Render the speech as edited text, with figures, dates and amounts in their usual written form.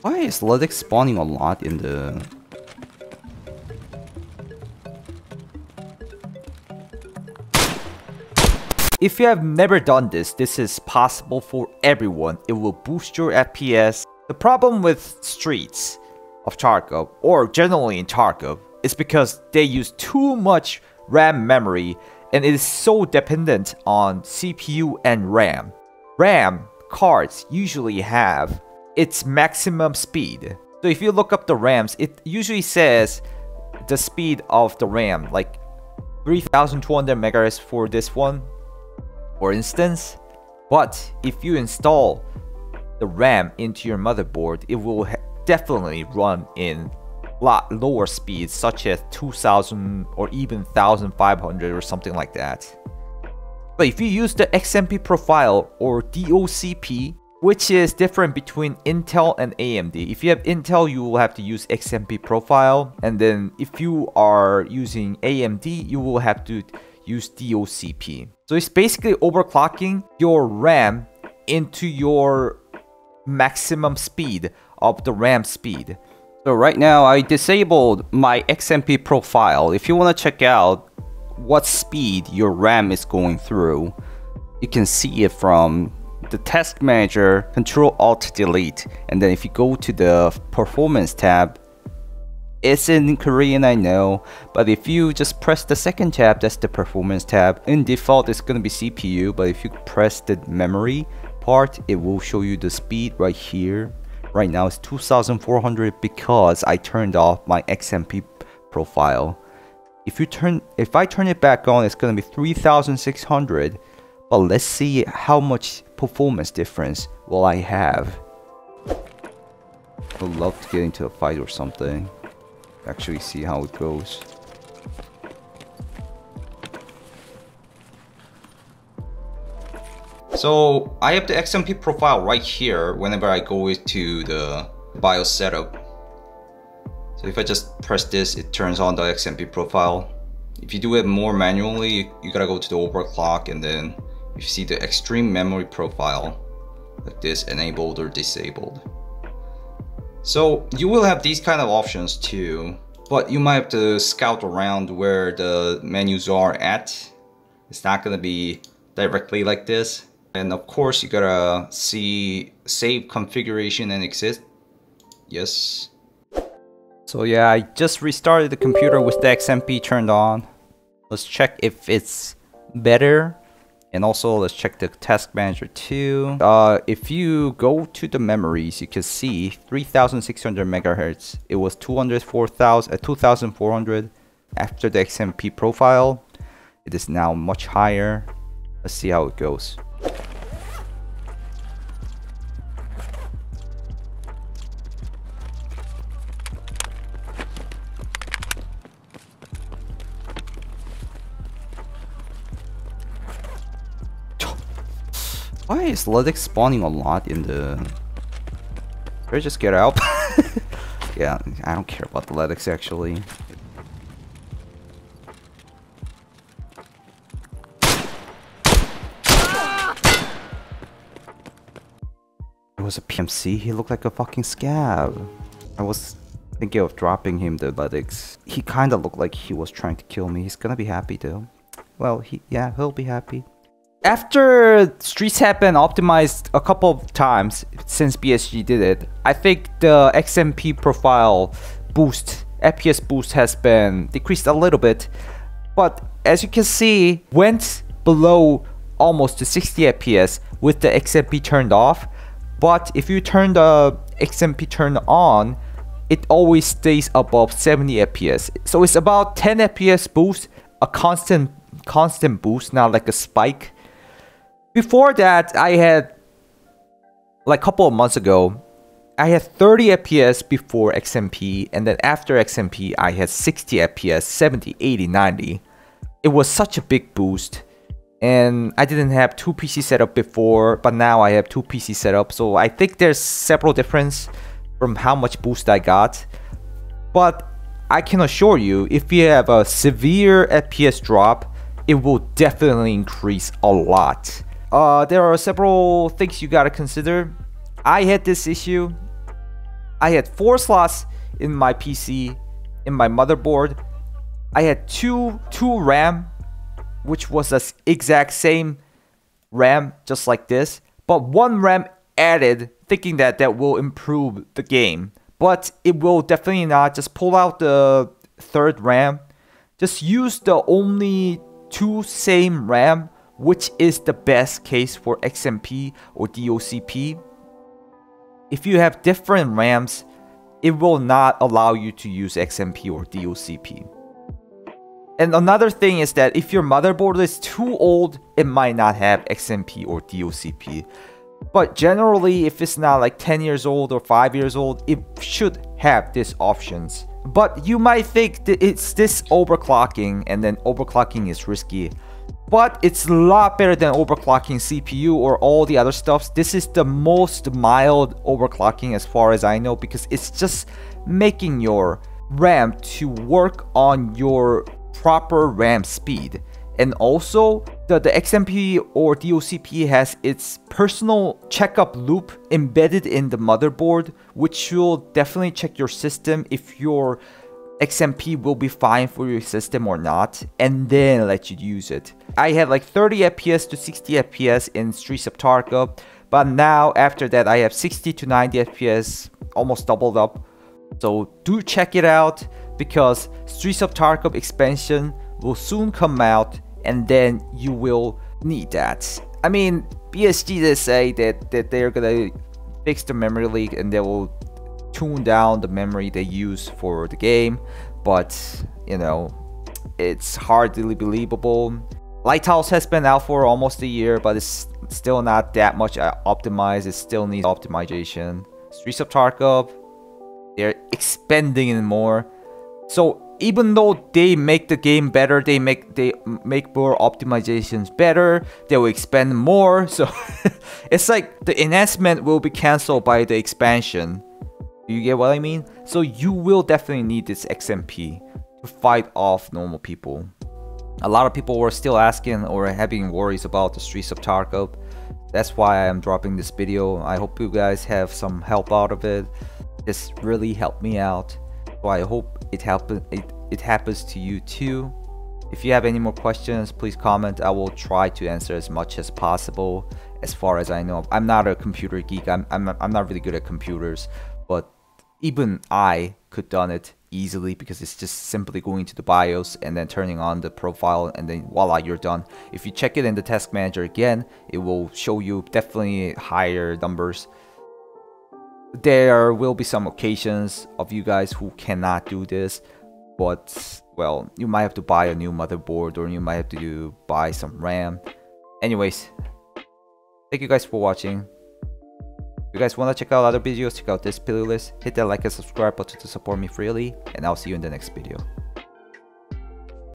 Why is Ludix spawning a lot in the... If you have never done this, this is possible for everyone. It will boost your FPS. The problem with streets of Tarkov, or generally in Tarkov, is because they use too much RAM memory and it is so dependent on CPU and RAM. RAM cards usually have its maximum speed. So if you look up the RAMs, it usually says the speed of the RAM, like 3200 megahertz for this one, for instance. But if you install the RAM into your motherboard, it will definitely run in a lot lower speeds, such as 2000 or even 1500 or something like that. But if you use the XMP profile or DOCP, which is different between Intel and AMD. If you have Intel, you will have to use XMP profile, and then if you are using AMD, you will have to use DOCP. So it's basically overclocking your RAM into your maximum speed of the RAM speed. So right now I disabled my XMP profile. If you want to check out what speed your RAM is going through, you can see it from the task manager, Control Alt Delete, and then if you go to the performance tab, it's in Korean, I know, but if you just press the second tab, that's the performance tab. In default, it's gonna be CPU, but if you press the memory part, it will show you the speed right here. Right now it's 2400 because I turned off my XMP profile. If I turn it back on, it's gonna be 3600. But let's see how much performance difference will I have. I would love to get into a fight or something. Actually see how it goes. So I have the XMP profile right here whenever I go into the BIOS setup. So if I just press this, it turns on the XMP profile. If you do it more manually, you gotta go to the overclock, and then you see the extreme memory profile, like this, enabled or disabled. So you will have these kind of options too, but you might have to scout around where the menus are at. It's not gonna be directly like this. And of course you gotta see save configuration and exit. Yes. So yeah, I just restarted the computer with the XMP turned on. Let's check if it's better. And also let's check the task manager too. If you go to the memories, you can see 3600 megahertz. It was 2400 after the XMP profile. It is now much higher. Let's see how it goes. Why is Ludix spawning a lot in the... Should I just get out? Yeah, I don't care about the Ludix actually. It was a PMC? He looked like a fucking scav. I was thinking of dropping him the Ludix. He kinda looked like he was trying to kill me. He's gonna be happy though. Well, he'll be happy. After streets have been optimized a couple of times since BSG did it, I think the XMP profile boost, FPS boost has been decreased a little bit. But as you can see, went below almost to 60 FPS with the XMP turned off. But if you turn the XMP turned on, it always stays above 70 FPS. So it's about 10 FPS boost, a constant boost, not like a spike. Before that, I had, like a couple of months ago, I had 30 FPS before XMP, and then after XMP, I had 60 FPS, 70, 80, 90. It was such a big boost, and I didn't have 2 PC setup before, but now I have 2 PC setup, so I think there's several difference from how much boost I got. But I can assure you, if you have a severe FPS drop, it will definitely increase a lot. there are several things you gotta consider. I had this issue. I had 4 slots in my PC, in my motherboard. I had two RAM, which was the exact same RAM, just like this, but 1 RAM added, thinking that that will improve the game, but it will definitely not. Just pull out the 3rd RAM. Just use the only 2 same RAM, which is the best case for XMP or DOCP. If you have different RAMs, it will not allow you to use XMP or DOCP. And another thing is that if your motherboard is too old, it might not have XMP or DOCP. But generally, if it's not like 10 years old or 5 years old, it should have these options. But you might think that it's this overclocking, and then overclocking is risky. But it's a lot better than overclocking CPU or all the other stuff. This is the most mild overclocking as far as I know, because it's just making your RAM to work on your proper RAM speed. And also, the XMP or DOCP has its personal checkup loop embedded in the motherboard, which will definitely check your system if your XMP will be fine for your system or not, and then let you use it. I had like 30 FPS to 60 FPS in Streets of Tarkov, but now after that I have 60 to 90 FPS, almost doubled up. So do check it out, because Streets of Tarkov expansion will soon come out, and then you will need that. I mean, BSG did say that they're gonna fix the memory leak and they will tune down the memory they use for the game, but you know, it's hardly believable. Lighthouse has been out for almost a year, but it's still not that much optimized. It still needs optimization. Streets of Tarkov, they're expanding it more. So even though they make the game better, they make more optimizations better, they will expand more. So it's like the enhancement will be cancelled by the expansion. Do you get what I mean? So you will definitely need this XMP to fight off normal people. A lot of people were still asking or having worries about the Streets of Tarkov. That's why I'm dropping this video. I hope you guys have some help out of it. This really helped me out. So I hope it happens to you too. If you have any more questions, please comment. I will try to answer as much as possible. As far as I know, I'm not a computer geek. I'm not really good at computers, but even I could done it easily, because it's just simply going to the BIOS and then turning on the profile, and then voila, you're done. If you check it in the task manager again, it will show you definitely higher numbers. There will be some occasions of you guys who cannot do this, but well, you might have to buy a new motherboard, or you might have to buy some RAM. Anyways, thank you guys for watching. If you guys want to check out other videos, check out this playlist, hit that like and subscribe button to support me freely, and I'll see you in the next video.